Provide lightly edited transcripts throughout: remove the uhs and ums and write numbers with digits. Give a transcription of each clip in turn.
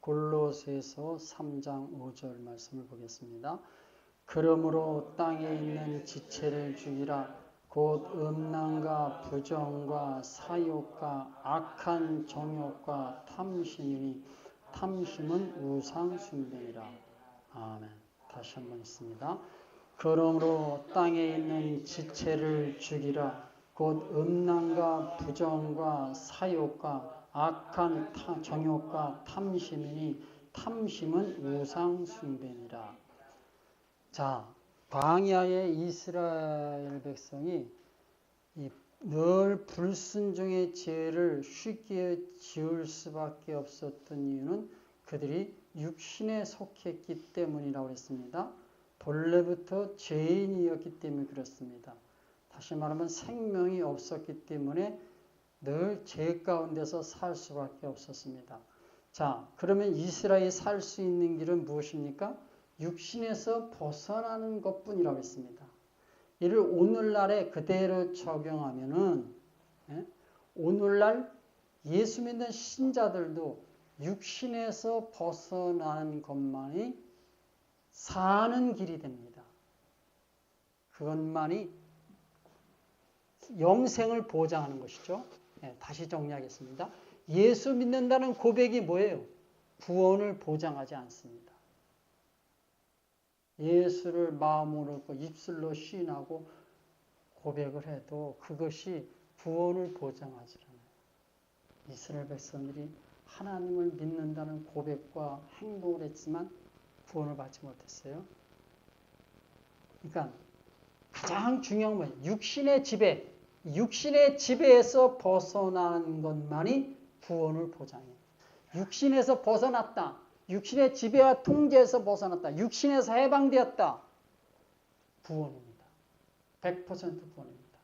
골로새서 3장 5절 말씀을 보겠습니다. 그러므로 땅에 있는 지체를 죽이라. 곧 음란과 부정과 사욕과 악한 정욕과 탐심이니 탐심은 우상 숭배니라. 아멘. 다시 한번 읽습니다. 그러므로 땅에 있는 지체를 죽이라. 곧 음란과 부정과 사욕과 악한 정욕과 탐심이니 탐심은 우상 숭배니라. 자, 광야의 이스라엘 백성이 늘 불순종의 죄를 쉽게 지을 수밖에 없었던 이유는 그들이 육신에 속했기 때문이라고 했습니다. 본래부터 죄인이었기 때문에 그렇습니다. 다시 말하면 생명이 없었기 때문에 늘 죄 가운데서 살 수밖에 없었습니다. 자, 그러면 이스라엘이 살 수 있는 길은 무엇입니까? 육신에서 벗어나는 것뿐이라고 했습니다. 이를 오늘날에 그대로 적용하면은 오늘날 예수 믿는 신자들도 육신에서 벗어나는 것만이 사는 길이 됩니다. 그것만이 영생을 보장하는 것이죠. 다시 정리하겠습니다. 예수 믿는다는 고백이 뭐예요? 구원을 보장하지 않습니다. 예수를 마음으로 입술로 시인하고 고백을 해도 그것이 구원을 보장하지 않아요. 이스라엘 백성들이 하나님을 믿는다는 고백과 행동을 했지만 구원을 받지 못했어요. 그러니까 가장 중요한 건 육신의 지배에서 벗어나는 것만이 구원을 보장해요. 육신에서 벗어났다. 육신의 지배와 통제에서 벗어났다. 육신에서 해방되었다. 구원입니다. 100% 구원입니다.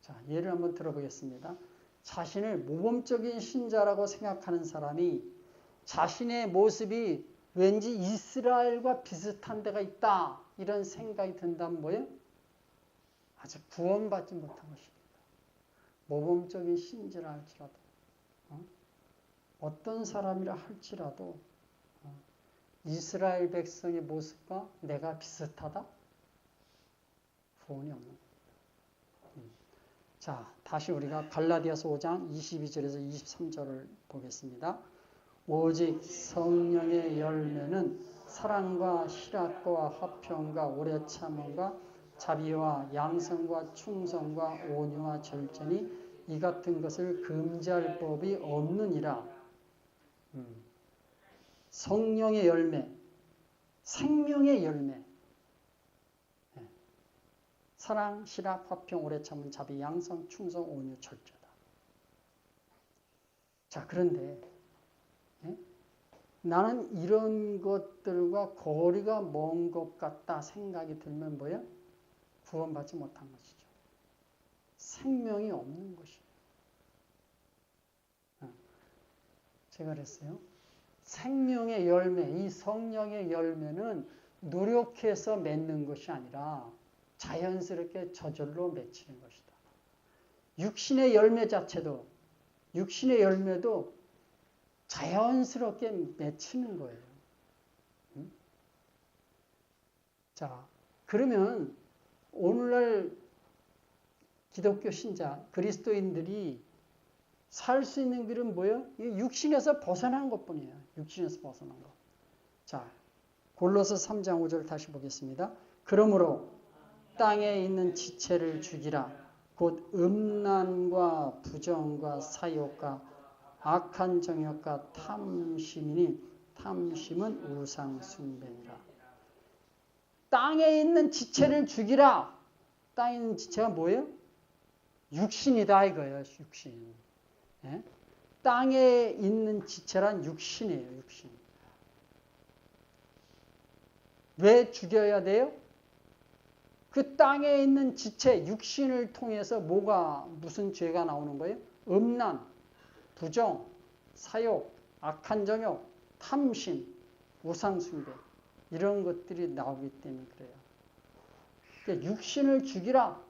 자, 예를 한번 들어보겠습니다. 자신을 모범적인 신자라고 생각하는 사람이 자신의 모습이 왠지 이스라엘과 비슷한 데가 있다. 이런 생각이 든다면 뭐예요? 아직 구원받지 못한 것입니다. 모범적인 신자라 할지라도 어떤 사람이라 할지라도 이스라엘 백성의 모습과 내가 비슷하다? 구원이 없는 겁니다. 자, 다시 우리가 갈라디아서 5장 22절에서 23절을 보겠습니다. 오직 성령의 열매는 사랑과 희락과 화평과 오래 참음과 자비와 양성과 충성과 온유와 절제니 이 같은 것을 금지할 법이 없느니라. 성령의 열매, 생명의 열매, 사랑, 희락, 화평, 오래 참음, 자비, 양성, 충성, 온유, 절제다. 자, 그런데 나는 이런 것들과 거리가 먼 것 같다 생각이 들면 뭐야? 구원받지 못한 것이죠. 생명이 없는 것이에요. 제가 그랬어요. 생명의 열매, 이 성령의 열매는 노력해서 맺는 것이 아니라 자연스럽게 저절로 맺히는 것이다. 육신의 열매 자체도, 육신의 열매도 자연스럽게 맺히는 거예요. 자, 그러면 오늘날 기독교 신자, 그리스도인들이 살 수 있는 길은 뭐예요? 육신에서 벗어난 것뿐이에요. 육신에서 벗어난 것. 자, 골로새 3장 5절 다시 보겠습니다. 그러므로 땅에 있는 지체를 죽이라. 곧 음란과 부정과 사욕과 악한 정욕과 탐심이니 탐심은 우상 숭배니라. 땅에 있는 지체를 죽이라. 땅에 있는 지체가 뭐예요? 육신이다 이거예요. 육신. 예? 땅에 있는 지체란 육신이에요. 육신. 왜 죽여야 돼요? 그 땅에 있는 지체, 육신을 통해서 무슨 죄가 나오는 거예요? 음란, 부정, 사욕, 악한 정욕, 탐심, 우상숭배 이런 것들이 나오기 때문에 그래요. 그러니까 육신을 죽이라.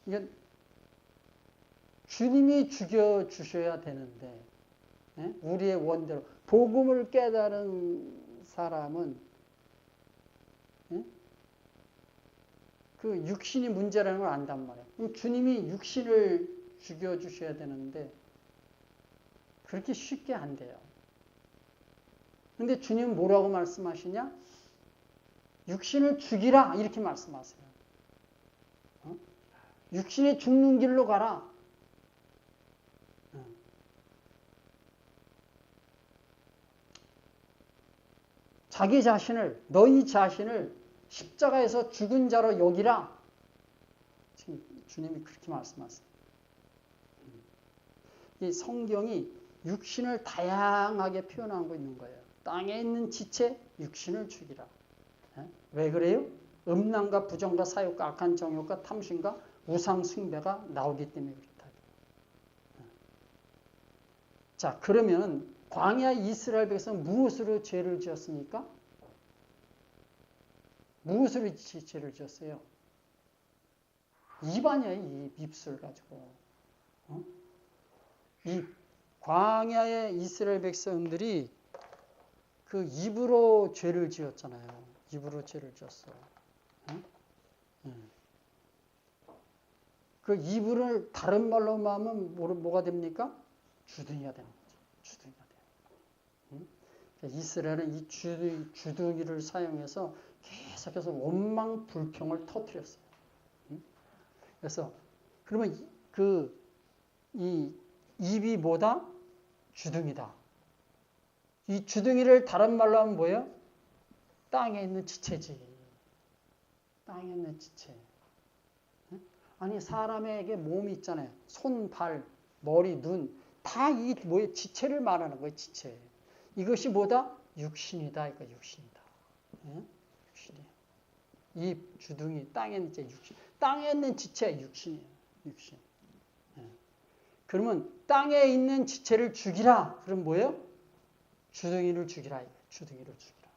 이게 주님이 죽여주셔야 되는데, 예? 우리의 원대로. 복음을 깨달은 사람은, 예? 그 육신이 문제라는 걸 안단 말이에요. 그럼 주님이 육신을 죽여주셔야 되는데, 그렇게 쉽게 안 돼요. 근데 주님은 뭐라고 말씀하시냐? 육신을 죽이라, 이렇게 말씀하세요. 어? 육신이 죽는 길로 가라. 자기 자신을, 너희 자신을 십자가에서 죽은 자로 여기라. 지금 주님이 그렇게 말씀하세요. 이 성경이 육신을 다양하게 표현하고 있는 거예요. 땅에 있는 지체, 육신을 죽이라. 왜 그래요? 음란과 부정과 사욕과 악한 정욕과 탐심과 우상 숭배가 나오기 때문에 그렇다. 자, 그러면 광야 이스라엘 백성은 무엇으로 죄를 지었습니까? 무엇으로 죄를 지었어요? 입안이에요. 이 입술 가지고. 이 광야의 이스라엘 백성들이 그 입으로 죄를 지었잖아요. 입으로 죄를 지었어. 그 입을 다른 말로 하면 뭐가 됩니까? 주둥이가 되는 거죠. 주둥이가 돼요. 이스라엘은 이 주둥이를 사용해서 계속해서 원망 불평을 터뜨렸어요. 그래서 그러면 이 입이 뭐다? 주둥이다. 이 주둥이를 다른 말로 하면 뭐예요? 땅에 있는 지체지. 땅에 있는 지체. 아니 사람에게 몸이 있잖아요. 손, 발, 머리, 눈 다 이 뭐에 지체를 말하는 거예요. 지체. 이것이 뭐다? 육신이다. 이거 육신이다. 육신이에요. 입, 주둥이, 땅에 있는 지체, 육신. 땅에 있는 지체, 육신이에요. 육신. 그러면 땅에 있는 지체를 죽이라. 그럼 뭐예요? 주둥이를 죽이라. 이거. 주둥이를 죽이라.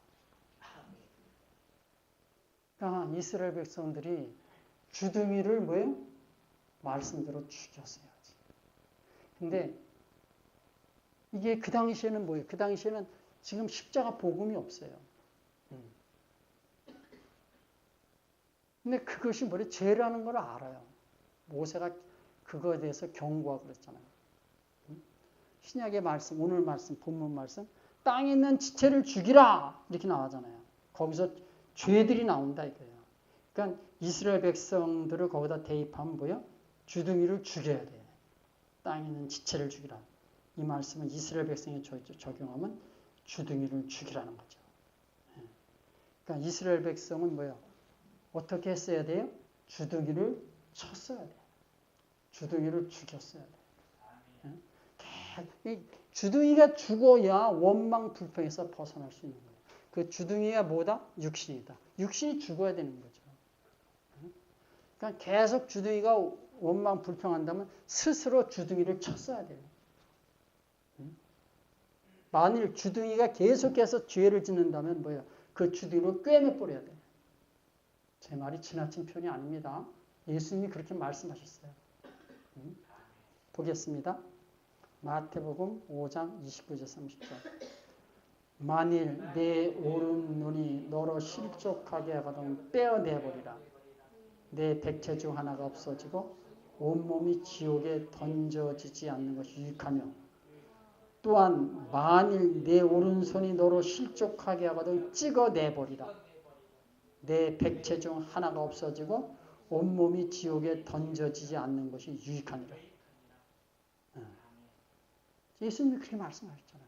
그러니까 이스라엘 백성들이 주둥이를 뭐예요? 말씀대로 죽였어야지. 근데 이게 그 당시에는 뭐예요? 그 당시에는 지금 십자가 복음이 없어요. 근데 그것이 뭐래? 죄라는 걸 알아요. 모세가 그거에 대해서 경고하고 그랬잖아요. 신약의 말씀, 오늘 말씀, 본문 말씀, 땅에 있는 지체를 죽이라! 이렇게 나오잖아요. 거기서 죄들이 나온다 이거예요. 그러니까 이스라엘 백성들을 거기다 대입하면 뭐예요? 주둥이를 죽여야 돼. 땅에 있는 지체를 죽이라. 이 말씀은 이스라엘 백성에 적용하면 주둥이를 죽이라는 거죠. 그러니까 이스라엘 백성은 뭐예요? 어떻게 했어야 돼요? 주둥이를 쳤어야 돼요. 주둥이를 죽였어야 돼요. 주둥이가 죽어야 원망 불평에서 벗어날 수 있는 거예요. 그 주둥이가 뭐다? 육신이다. 육신이 죽어야 되는 거죠. 그러니까 계속 주둥이가 원망 불평한다면 스스로 주둥이를 쳤어야 돼요. 만일 주둥이가 계속해서 죄를 짓는다면 뭐예요? 그 주둥이를 꿰매버려야 돼요. 제 말이 지나친 표현이 아닙니다. 예수님이 그렇게 말씀하셨어요. 보겠습니다. 마태복음 5장 29절 30절. 만일 내 오른 눈이 너로 실족하게 하거든 떼어내버리라. 내 백체 중 하나가 없어지고 온몸이 지옥에 던져지지 않는 것이 유익하며 또한 만일 내 오른손이 너로 실족하게 하거든 찍어내버리라. 내 백체 중 하나가 없어지고 온몸이 지옥에 던져지지 않는 것이 유익하니라. 예수님이 그렇게 말씀하셨잖아요.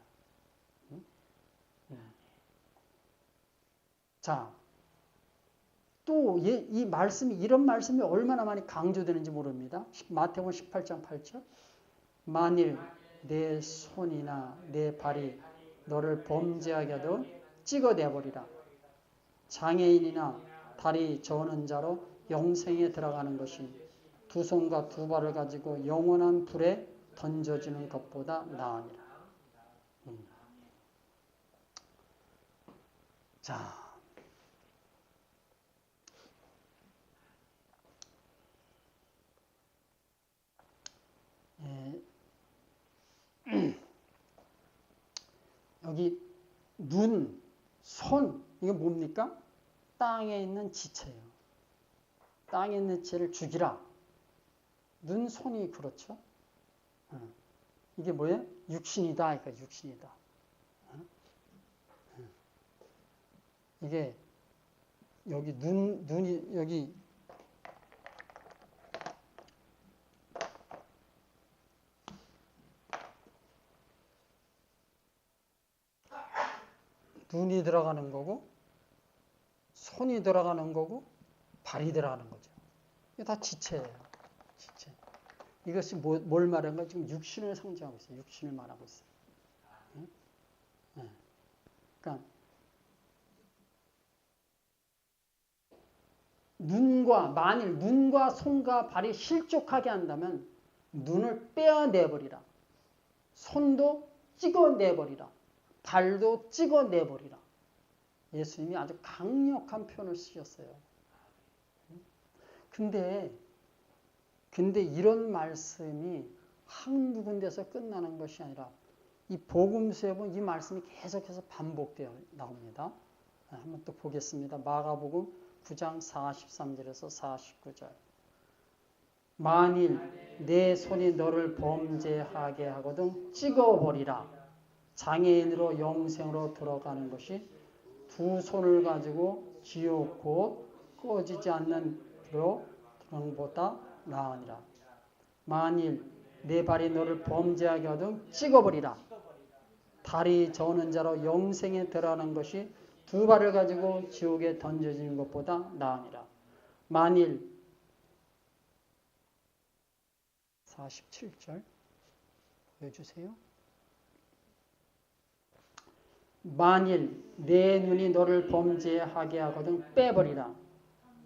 자, 또 이 말씀이 이런 말씀이 얼마나 많이 강조되는지 모릅니다. 마태복음 18장 8절. 만일 내 손이나 내 발이 너를 범죄하게 하도 찍어내버리라. 장애인이나 다리 저는 자로 영생에 들어가는 것이 두 손과 두 발을 가지고 영원한 불에 던져지는 것보다 나으니라. 자, 여기 눈, 손, 이게 뭡니까? 땅에 있는 지체예요. 땅에 있는 지체를 죽이라. 눈, 손이 그렇죠. 이게 뭐예요? 육신이다. 그러니까 육신이다. 이게 여기 눈이 여기 눈이 들어가는 거고 손이 들어가는 거고 발이 들어가는 거죠. 이게 다 지체예요. 지체. 이것이 뭘 말하는 거야? 지금 육신을 상징하고 있어요. 육신을 말하고 있어요. 그러니까 만일 눈과 손과 발이 실족하게 한다면 눈을 빼어내버리라. 손도 찍어내버리라. 발도 찍어내버리라. 예수님이 아주 강력한 표현을 쓰셨어요. 근데 이런 말씀이 한두 군데서 끝나는 것이 아니라 이 복음서에 보면 이 말씀이 계속해서 반복되어 나옵니다. 한번 또 보겠습니다. 마가복음 9장 43절에서 49절. 만일 내 손이 너를 범죄하게 하거든 찍어버리라. 장애인으로 영생으로 들어가는 것이 두 손을 가지고 지옥 곧 꺼지지 않는 불로 들어가는 것보다 나으니라. 만일 내 발이 너를 범죄하게 하거든 찍어버리라. 다리 저는 자로 영생에 들어가는 것이 두 발을 가지고 지옥에 던져지는 것보다 나으니라. 만일 47절 보여주세요. 만일 내 눈이 너를 범죄하게 하거든 빼버리라.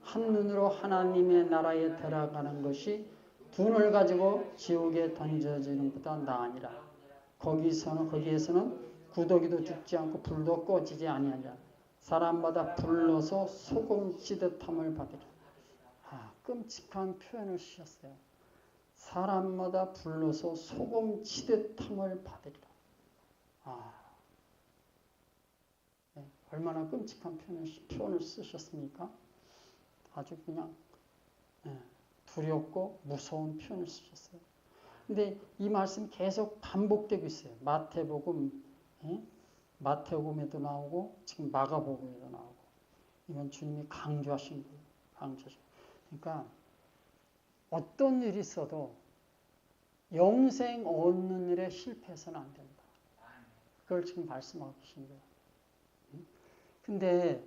한 눈으로 하나님의 나라에 들어가는 것이 두 눈을 가지고 지옥에 던져지는 것보다 나으니라. 거기에서는 구더기도 죽지 않고 불도 꺼지지 아니하리라. 사람마다 불러서 소금 치듯함을 받으리라. 끔찍한 표현을 쓰셨어요. 사람마다 불러서 소금 치듯함을 받으리라. 네, 얼마나 끔찍한 표현을 쓰셨습니까? 아주 그냥 두렵고 무서운 표현을 쓰셨어요. 근데 이 말씀 계속 반복되고 있어요. 마태복음에도 나오고 지금 마가복음에도 나오고 이건 주님이 강조하신 거예요. 그러니까 어떤 일이 있어도 영생 얻는 일에 실패해서는 안 된다. 그걸 지금 말씀하고 계신 거예요. 근데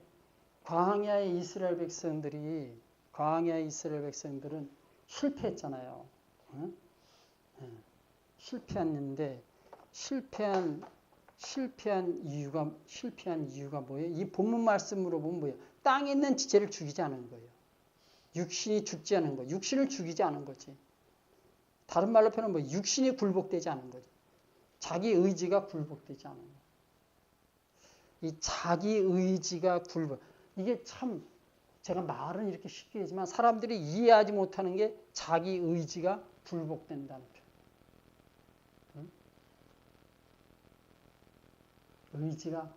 광야의 이스라엘 백성들은 실패했잖아요. 실패했는데 실패한 이유가 뭐예요? 이 본문 말씀으로 보면 뭐예요? 땅에 있는 지체를 죽이지 않은 거예요. 육신이 죽지 않은 거예요. 육신을 죽이지 않은 거지. 다른 말로 표현하면 뭐 육신이 굴복되지 않은 거지. 자기 의지가 굴복되지 않은 거예요. 이 자기 의지가 이게 참 제가 말은 이렇게 쉽게 하지만 사람들이 이해하지 못하는 게 자기 의지가 굴복된다는 표현. 의지가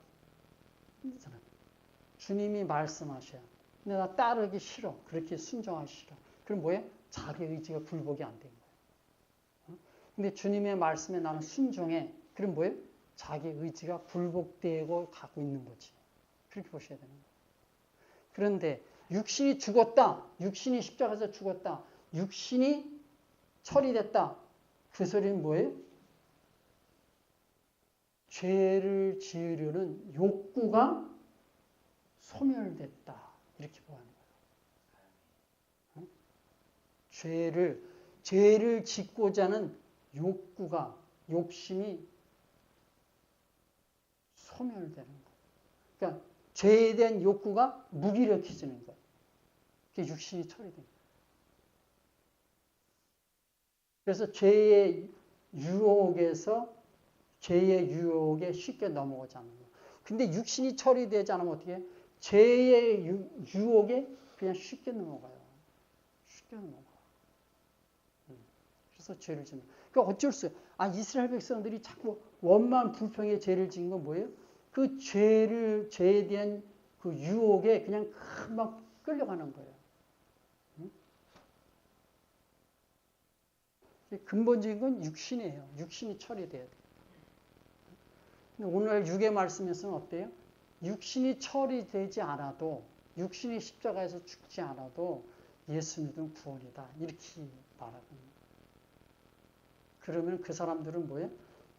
주님이 말씀하셔요. 근데 나 따르기 싫어. 그렇게 순종하기 싫어. 그럼 뭐예요? 자기 의지가 굴복이 안 된 거예요. 근데 주님의 말씀에 나는 순종해. 그럼 뭐예요? 자기 의지가 굴복되고 가고 있는 거지. 그렇게 보셔야 되는 거예요. 그런데 육신이 죽었다. 육신이 십자가에서 죽었다. 육신이 처리됐다. 그 소리는 뭐예요? 죄를 지으려는 욕구가 소멸됐다. 이렇게 보는 거예요. 죄를 짓고자 하는 욕심이 소멸되는 거예요. 그러니까 죄에 대한 욕구가 무기력해지는 거예요. 그게 육신이 처리된 거예요. 그래서 죄의 유혹에 쉽게 넘어가지 않는 거예요. 근데 육신이 처리되지 않으면 어떻게 해요? 죄의 유혹에 그냥 쉽게 넘어가요. 쉽게 넘어가요. 그래서 죄를 짓는. 그러니까 어쩔 수 없어요. 이스라엘 백성들이 자꾸 원만 불평의 죄를 지은 건 뭐예요? 그 죄에 대한 그 유혹에 그냥 금방 끌려가는 거예요. 근본적인 건 육신이에요. 육신이 처리돼야 돼요. 근데 오늘 육의 말씀에서는 어때요? 육신이 처리되지 않아도, 육신이 십자가에서 죽지 않아도 예수 믿음 구원이다. 이렇게 말하거든요. 그러면 그 사람들은 뭐예요?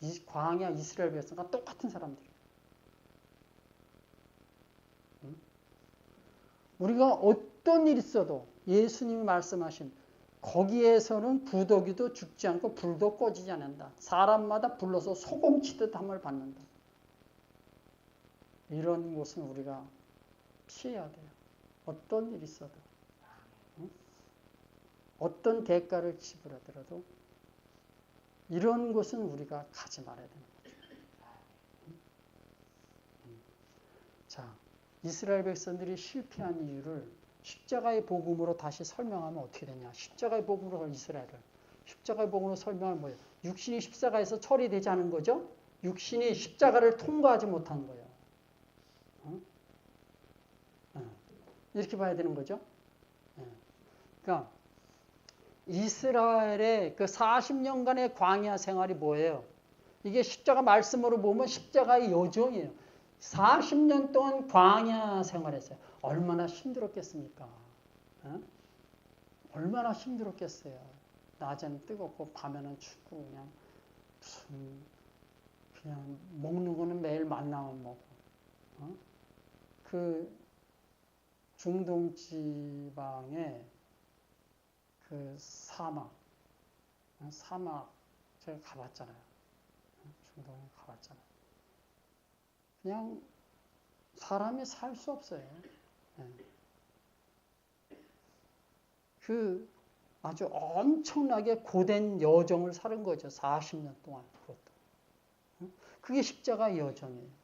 이 광야 이스라엘 백성과 똑같은 사람들이에요. 우리가 어떤 일이 있어도 예수님이 말씀하신 거기에서는 부더기도 죽지 않고 불도 꺼지지 않는다. 사람마다 불러서 소금치듯 함을 받는다. 이런 것은 우리가 피해야 돼요. 어떤 일이 있어도. 어떤 대가를 지불하더라도 이런 것은 우리가 가지 말아야 되는 거죠. 자, 이스라엘 백성들이 실패한 이유를 십자가의 복음으로 다시 설명하면 어떻게 되냐. 십자가의 복음으로 이스라엘을. 십자가의 복음으로 설명하면 뭐예요? 육신이 십자가에서 처리되지 않은 거죠. 육신이 십자가를 통과하지 못한 거예요. 이렇게 봐야 되는 거죠. 그러니까 이스라엘의 그 40년간의 광야 생활이 뭐예요? 이게 십자가 말씀으로 보면 십자가의 여정이에요. 40년 동안 광야 생활했어요. 얼마나 힘들었겠습니까? 얼마나 힘들었겠어요. 낮에는 뜨겁고 밤에는 춥고 그냥 먹는 거는 매일 만나만 먹고. 그 중동 지방에 그 사막 제가 가봤잖아요. 중동에 가봤잖아요. 그냥 사람이 살 수 없어요. 그 아주 엄청나게 고된 여정을 사는 거죠. 40년 동안. 그것도. 그게 십자가 여정이에요.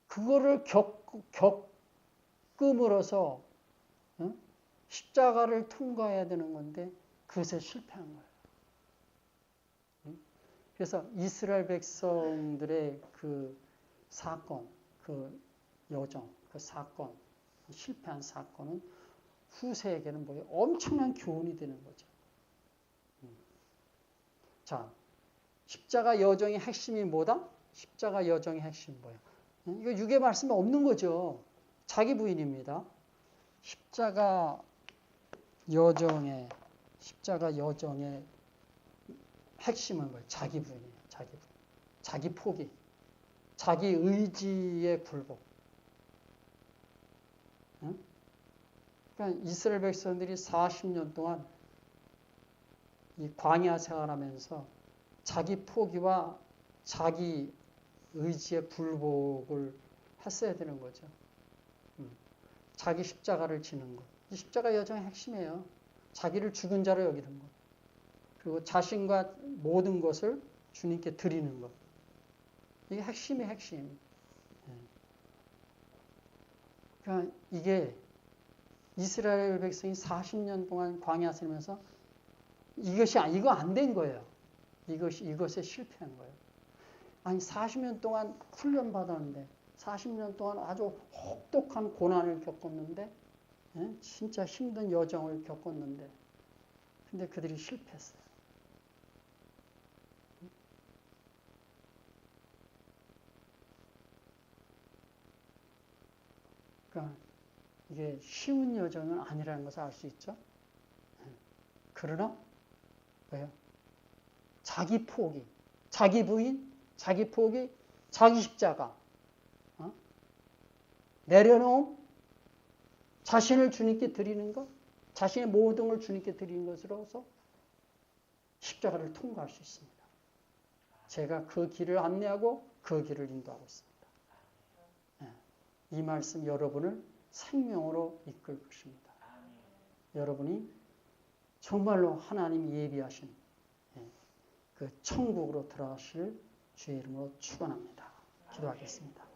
그거를 겪음으로써 십자가를 통과해야 되는 건데 그것에 실패한 거예요. 그래서 이스라엘 백성들의 그 사건, 그 여정, 그 사건, 실패한 사건은 후세에게는 뭐예요? 엄청난 교훈이 되는 거죠. 자, 십자가 여정의 핵심이 뭐다? 십자가 여정의 핵심이 뭐예요? 이거 육의 말씀에 없는 거죠. 자기 부인입니다. 십자가 여정의 핵심은 뭐예요? 자기 부인이에요. 자기 부인. 자기 포기. 자기 의지의 굴복. 그러니까 이스라엘 백성들이 40년 동안 이 광야 생활하면서 자기 포기와 자기 의지의 굴복을 했어야 되는 거죠. 자기 십자가를 지는 것. 이 십자가 여정의 핵심이에요. 자기를 죽은 자로 여기는 것. 그리고 자신과 모든 것을 주님께 드리는 것. 이게 핵심이 핵심. 그러니까 이게 이스라엘 백성이 40년 동안 광야 살면서 이거 안 된 거예요. 이것에 실패한 거예요. 아니 40년 동안 훈련 받았는데 40년 동안 아주 혹독한 고난을 겪었는데 진짜 힘든 여정을 겪었는데 근데 그들이 실패했어요. 그러니까 이게 쉬운 여정은 아니라는 것을 알 수 있죠. 그러나 왜요? 자기 포기, 자기 부인, 자기 포기, 자기 십자가, 내려놓음, 자신을 주님께 드리는 것, 자신의 모든 걸 주님께 드리는 것으로서 십자가를 통과할 수 있습니다. 제가 그 길을 안내하고 그 길을 인도하고 있습니다. 이 말씀 여러분을 생명으로 이끌 것입니다. 여러분이 정말로 하나님이 예비하신 그 천국으로 들어가실 주의 이름으로 축원합니다. 기도하겠습니다.